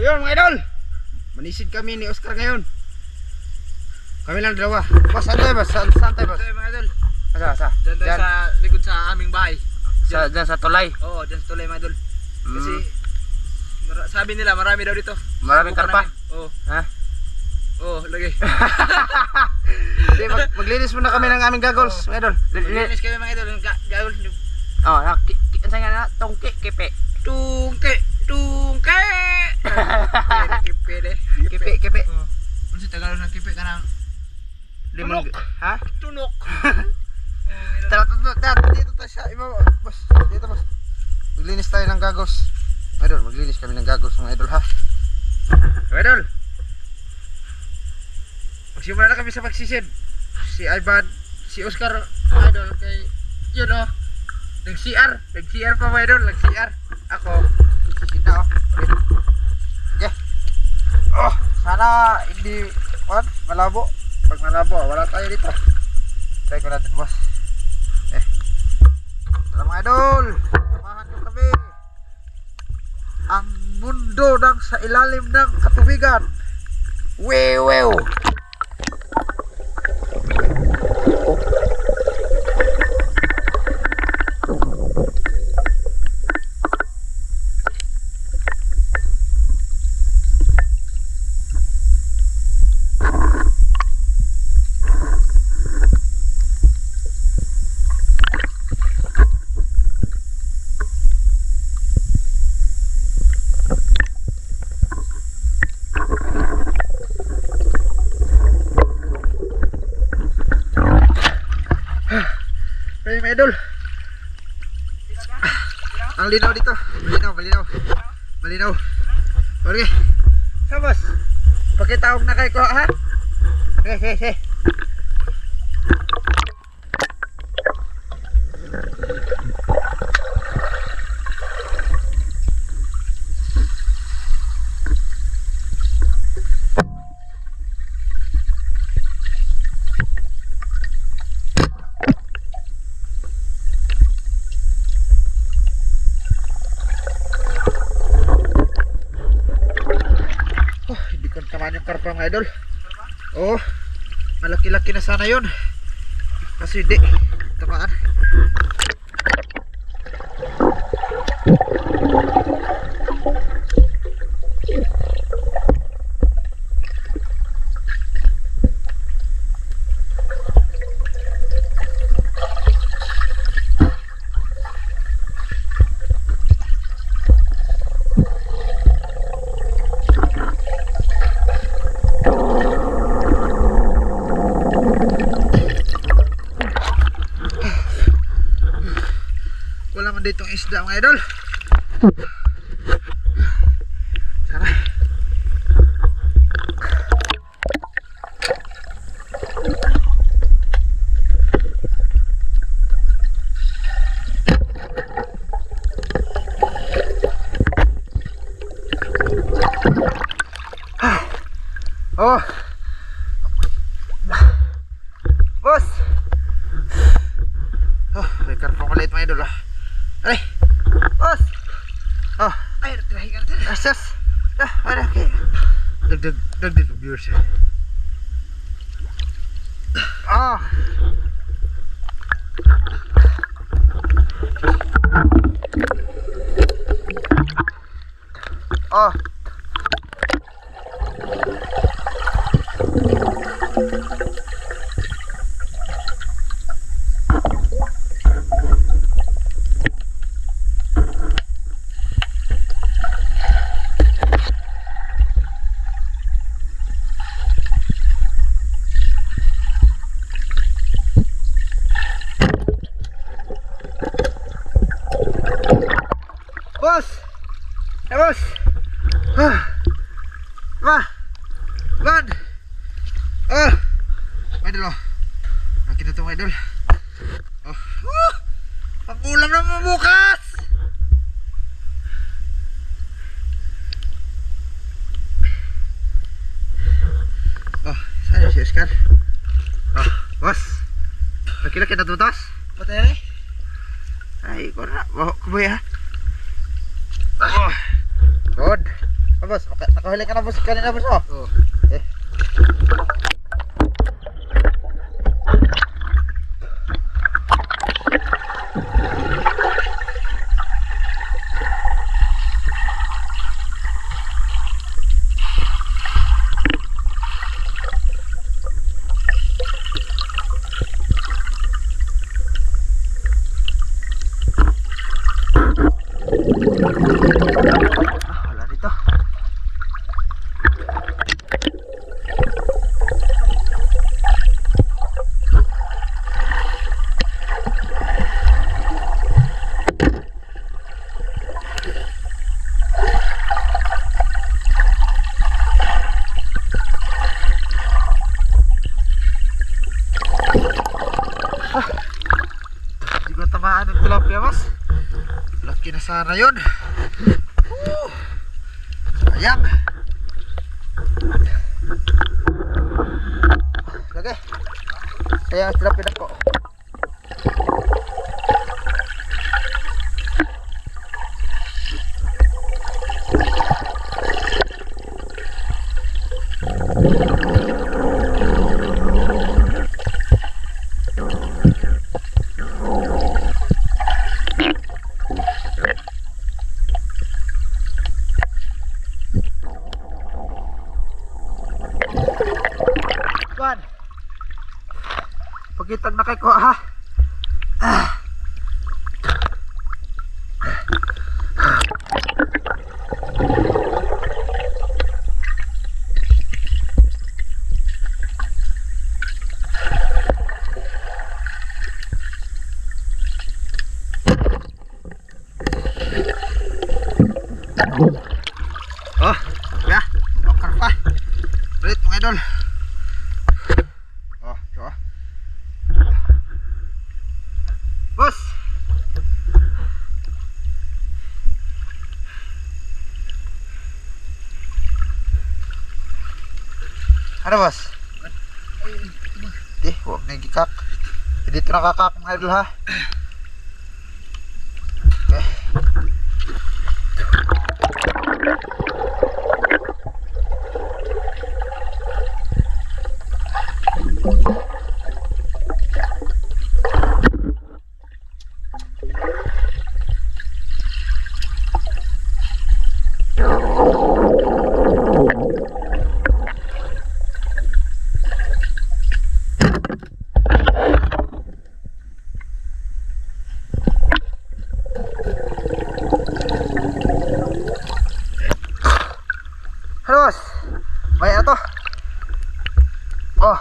yun mga idol, manisid kami ni Oscar ngayon. Kami lang dalawa. Boss, saan tayo boss? Saan tayo boss? Ito mga idol. Asa? Diyan tayo sa likod sa aming bahay. Diyan sa tulay. Oo, diyan sa tulay mga idol. Kasi sabi nila marami daw dito. Maraming karpa? Oo. Ha? Oo, lagi. Hindi, maglinis muna kami ng aming goggles mga idol. Linis kami mga idol. Goggles nyo. Oh, saan nga na? Tungki, kipi. Tungke! Kipi deh. Kipi. Ano si Tagalog ng kipi ka ng Limon. Ha? tunok? Tara, dito tayo siya. Boss, dito boss. Maglinis tayo ng goggles. Mga idol, maglinis kami ng goggles mga idol ha. Mga idol. Magsimula na kami sa pagsisid. Si Ivan, si Oscar, mga idol, kay yun o. Nag-CR pa mga idol, nag-CR. Ako, nagsisid na o. Okay. Oh, sana hindi malabo. Pag malabo, wala tayo dito. Try ko natin boss. Tara mga idol, samahan nyo kami. Ang mundo ng sa ilalim ng katubigan. Wew. Hey mga idol, ang linaw dito, malinaw. Okay, so boss, pakitawag na kayo ko ha. Okay. Hindi ko tamaan yung karpa mga idol. Oh, malaki-laki na sana yun. Kasi hindi tamaan. Wala man ditong isda mga idol. Sana. Oh. Boss. Oh, may karpong maliit mga idol ah. Ay, boss. Oh, Ay, tirahin ka natin. asas. Ano okay. Dagdag viewers. Ah. Oh. Boss! Hey boss! Man! Idol oh. Nakita ito mga idol. Oh. Ang ulam naman bukas! Oh, saan si Oscar? Oh, boss! Laki-laki na tutas? Patay. Ay, kura. Kuboy ha? Oh, good. Boss, nakahuli ka na boss kanina boss oh. Oo. Eh. Wala dito. Hindi ko tamaan ng tilapia mas. Laki na sana yun. Sayang. Lagi. Sayang tilapia ko. Kuan. Pagkitag na kay ko ha. Oh, ya. Okar pa. Ulit mga idol. Oh, coba. Bos. Ano bos? Huwag na gikak. Dito nakakak mga idol ha. Okay. Halo bos, banyak tuh. Oh,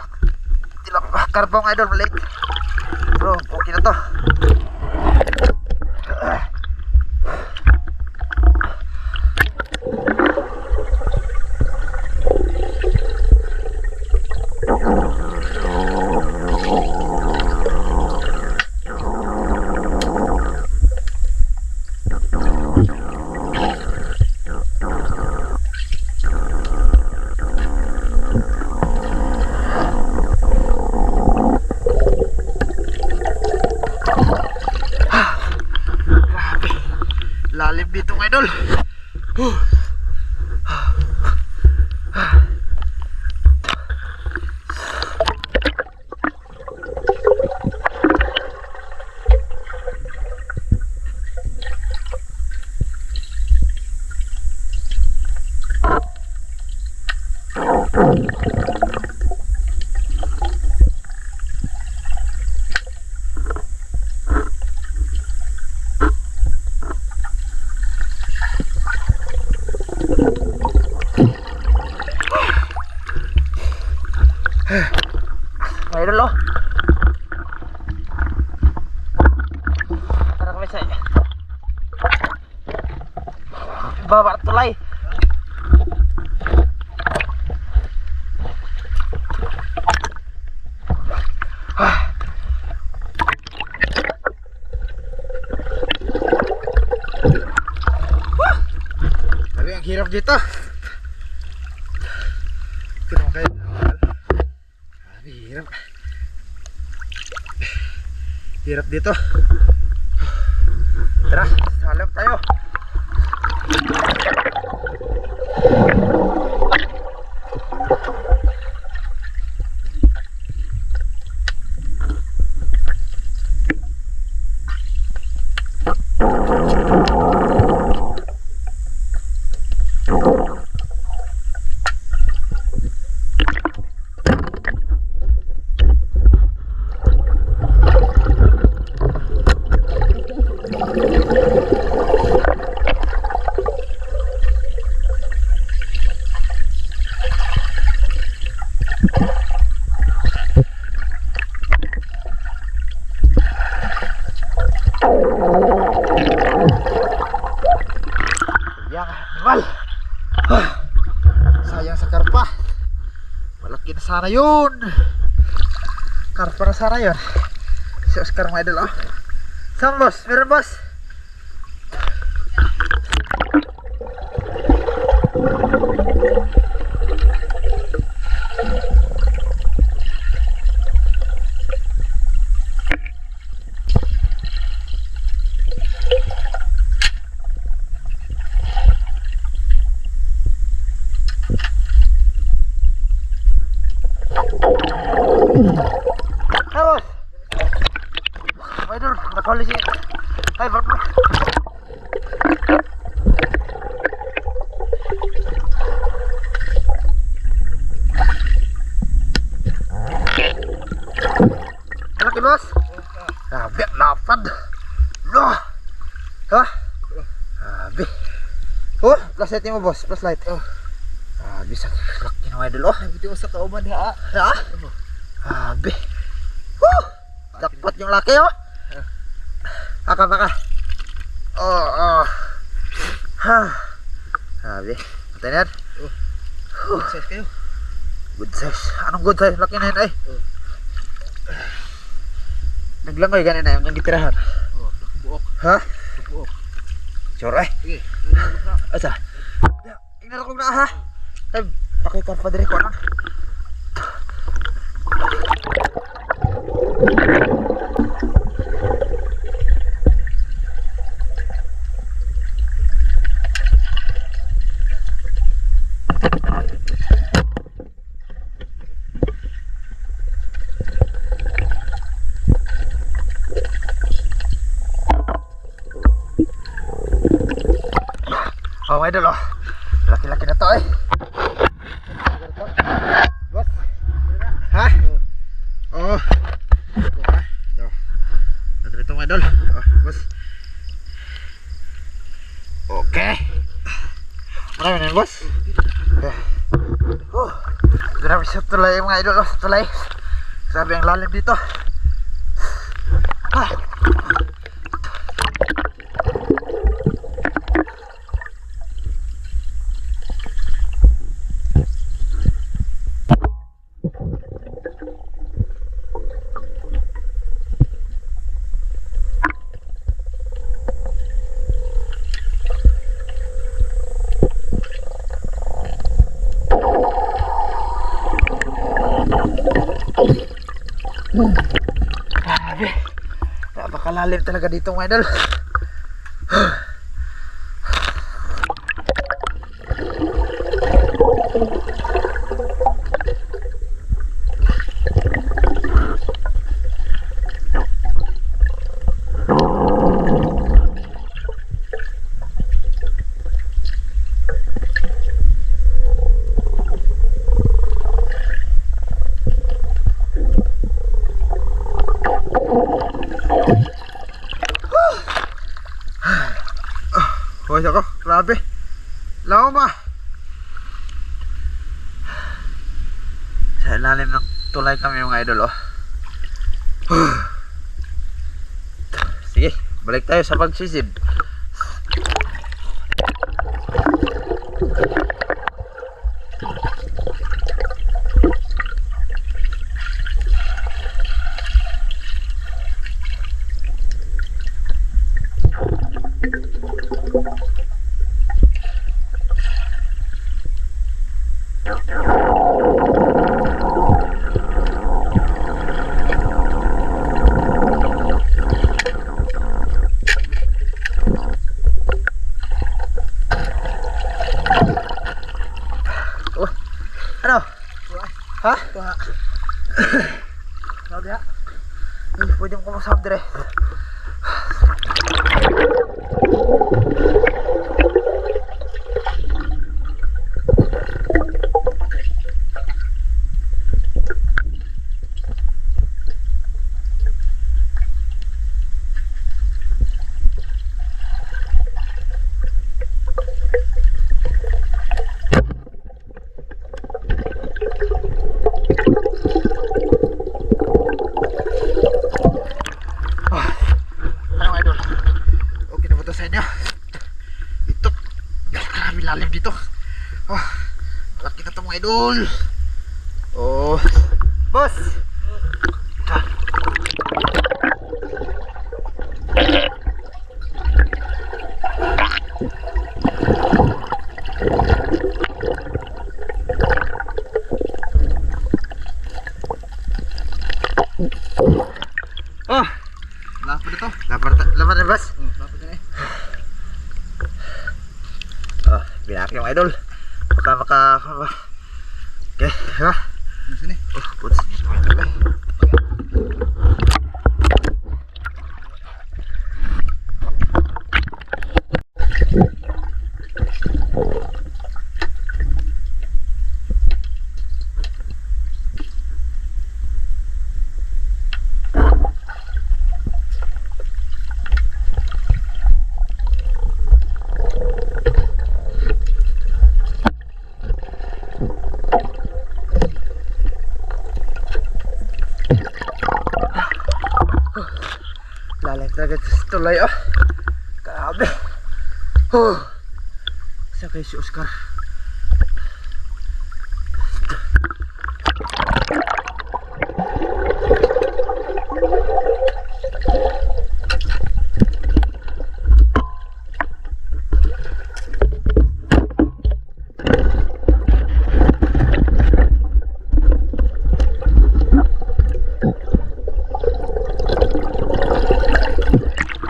tilap karbong idol balik. Bro, oke na to. Lalim dito ng idol. Idol loh. Tara kami sa baba tulay. Tapi ang hirap dito. Ito kayo. Hirap. Hirap dito. Tara, salam tayo. Yang animal. Sayang sa karpa. Malaki na sana yun. Karpa na sana yun. Si Oscar mga idol, oh. Saan boss? Meron boss? Vamos. Idol, nakahuli siya. Ay, bak. Malaki boss. Grabe, lapad. No. Ha? Grabe. Oh, flashlight mo boss, flashlight. Oh. Grabe sa laki ng idol. Oh, Buti usa ka uman ha. ha? Grabe. Dapat yung laki, oh. Baka. Oh. Ha. Grabe. Patay na yan. Good size kayo. Good size. Anong good size? Laki na yun, ay. Naglangoy ganun na yung gitirahan. Buok. Ha? Buok. Sure, ay. Sige. Ano na? Asa? Tingnan ko na, ha? Ay, pakikarpa din ko, ano? Oh, idol, oh. Laki-laki na to, eh. Boss? Ha? Oh. Ito. Ito itong idol. Oh, boss. Okay. Marami na yun, boss. Okay. Oh. Grabe sa tulay mga idol, oh. Sa tulay. Grabe ang lalim dito. Ah. Grabe. Napakalalim talaga dito mga idol. Hoy ako, grabe. Lawa ba? Sa ilalim ng tulay kami mga idol, oh. Sige, balik tayo sa pagsisid. Ano? Ha? Tuha. Sabi ha? Ay, pwede mo kumasab dire. Ano idol? Okay na ba ito sa inyo? Ito, grabe lalim dito. Oh, laki na ito mga idol. Oh, boss! Ito. Oh, Lapad ito. laban na boss. Lapad na eh. Oh, binaki yung idol. Maka. Okay, ha? Ano sini? Oh, puts. Lalim talaga sa tulay, oh. Grabe. Oh. Saan kayo si Oscar?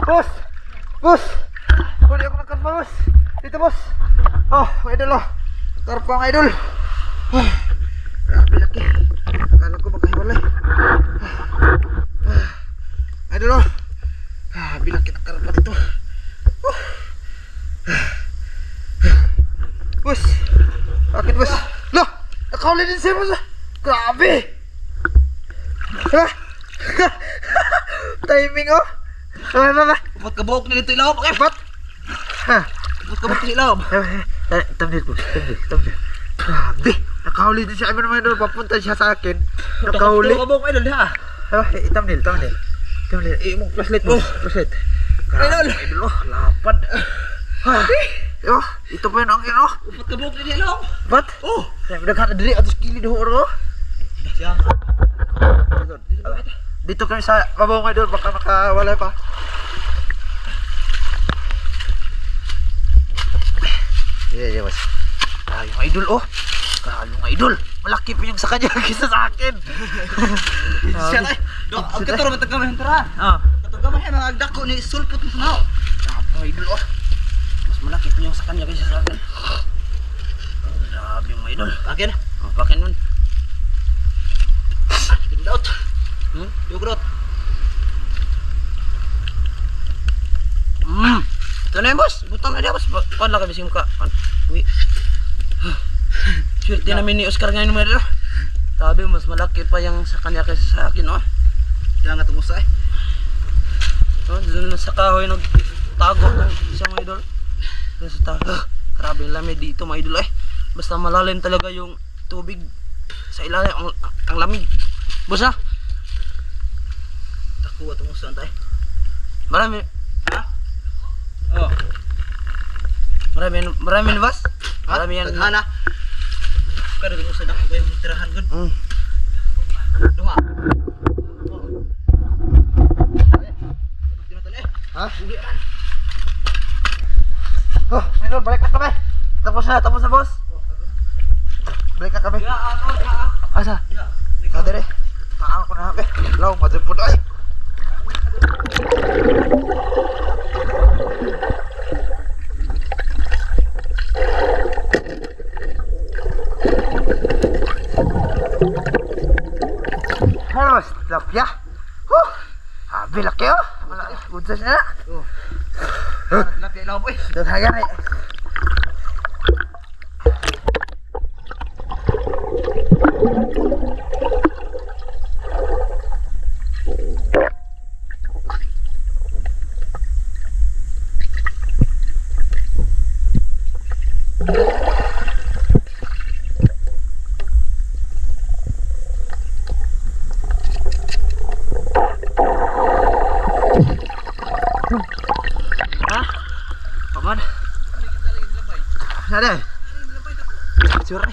Boss! Boss! Huli ako ng karpa, boss! Dito, boss! Oh, mga idol, oh! Karpa ang idol! Oh, grabe laki! Akala ko makahiwalay. Idol, oh! Grabe laki ng karpa dito! Oh. Boss! Bakit, boss? Loh! Nakahuli din siya, boss! Grabe! Ha? Timing, oh! Ba? Upat ka buhok na dito ilaw. Okay. Ba't? Ha? Upat ka buhok na ilaw. Thumbnail po, thumbnail. Grabe! Nakahuli din siya. Ano naman doon, papunta siya sa akin. Nakahuli. Upat ka buhok idol ha. Thumbnail. Thumbnail. Mong flashlight mo. Flashlight. Idol. Idol, oh, lapad. Oh, ito pa yun ang ino. Upat ka buhok na ilaw. Ba't? Oh. Nagkakata diri, atos kilid ho, oh. Siya. Dito kami sa babong idol, baka makawala pa. Yeah, boss. Yung idol, oh. Yung idol. Malaki pa yung sa kanya kaysa sa akin. Siya na. Ang katuro matagkamay ang tara. Ah. Katugkamay ang agdako ni sulpot mo sa Grabe, idol, oh. mas malaki pa yung sa kanya kaysa sa akin. Grabe yung idol. Akin? Oh, pakin nun. Gindot. Yogrot. Ito na yun, boss. Butang na niya, boss. Kuhan lang kami sa muka. Uy. Swerte namin ni Oscar ngayon mo rin. Sabi, mas malaki pa yung sa kanya kaysa sa akin, no? Kaya nga tumusa eh. Oh, doon na sa kahoy nagtago ng isang mga idol. Doon sa tago. Grabe yung lamig dito mga idol eh. Basta malalim talaga yung tubig sa ilalim. Ang lamig. Boss ha? Takuha tumusa tayo. Marami. Ha? Oh. Marami na boss? Marami yan. Taghan na. Kada rin usan ako kayong tirahan gud. Duha. Ha? Oh, idol, balik na kami. Tapos na boss. Balik na kami. Asa? Kadere. Taan ko na kami. Law, madre po ay. Halos, lapya. Habi laki oh. Malaki. Good size na. Lapya ilaw po eh. Daghagan eh. Ha? Paman? Ada? Sure.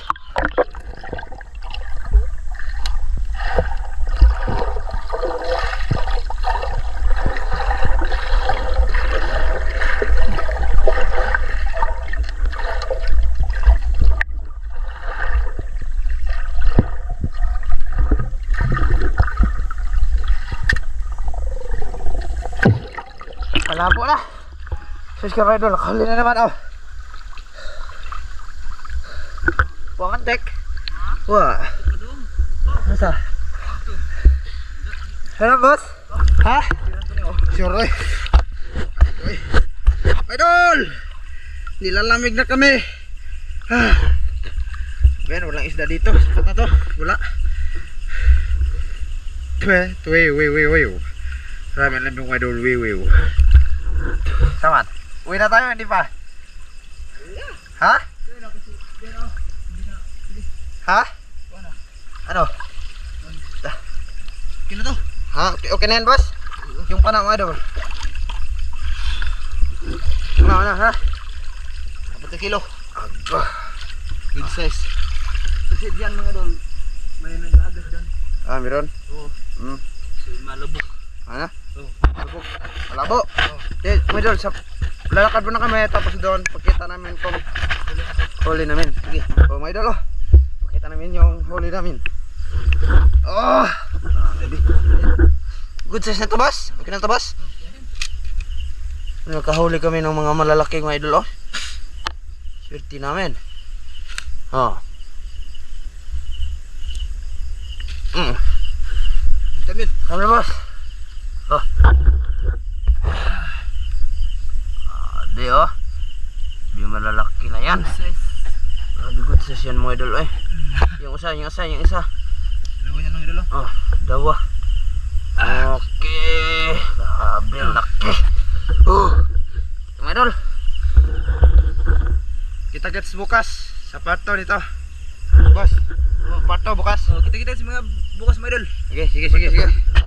Malabo na. Sus ka idol, huli na naman oh. Pangantek. Wah. Masa? Ano boss? Ha? Sure eh. Idol! Nilalamig na kami. Ben, walang isda dito. Sapat na to. Wala. Tuwe. Marami ang lambing idol. Samat. Uwi na tayo, hindi pa? Ha? Ha? Ano? Kino to? Ha? Okay na yan, boss? Yung pana mo, idol. Ano, ha? 4 kilo. Aba. Big size. Kasi diyan mga dol, may nag-agas dyan. Ah, meron? Oo. Si malubok. Ano? Oo. Malabo. Malabo? Idol, lalakad mo na kami tapos doon, pagkita namin kung huli namin. Sige. Oh, mga idol, oh. Pakita namin yung huli namin. Oh! Ready? Good size na to, boss? Okay na to, boss? Nakahuli kami ng mga malalaking mga idol, oh. Swerte namin. Oh. Vitamin. Kami, boss. Oh. Di, oh. Di malalaki na yan. Grabe good size yan mga idol, eh. Yung isa. Dalawa niya ng idol. Oh, dawa. Okay. Grabe, laki. Mga idol. Kita-kits bukas sa parto nito. Boss, parto bukas. Kita-kita si mga bukas mga idol. Sige.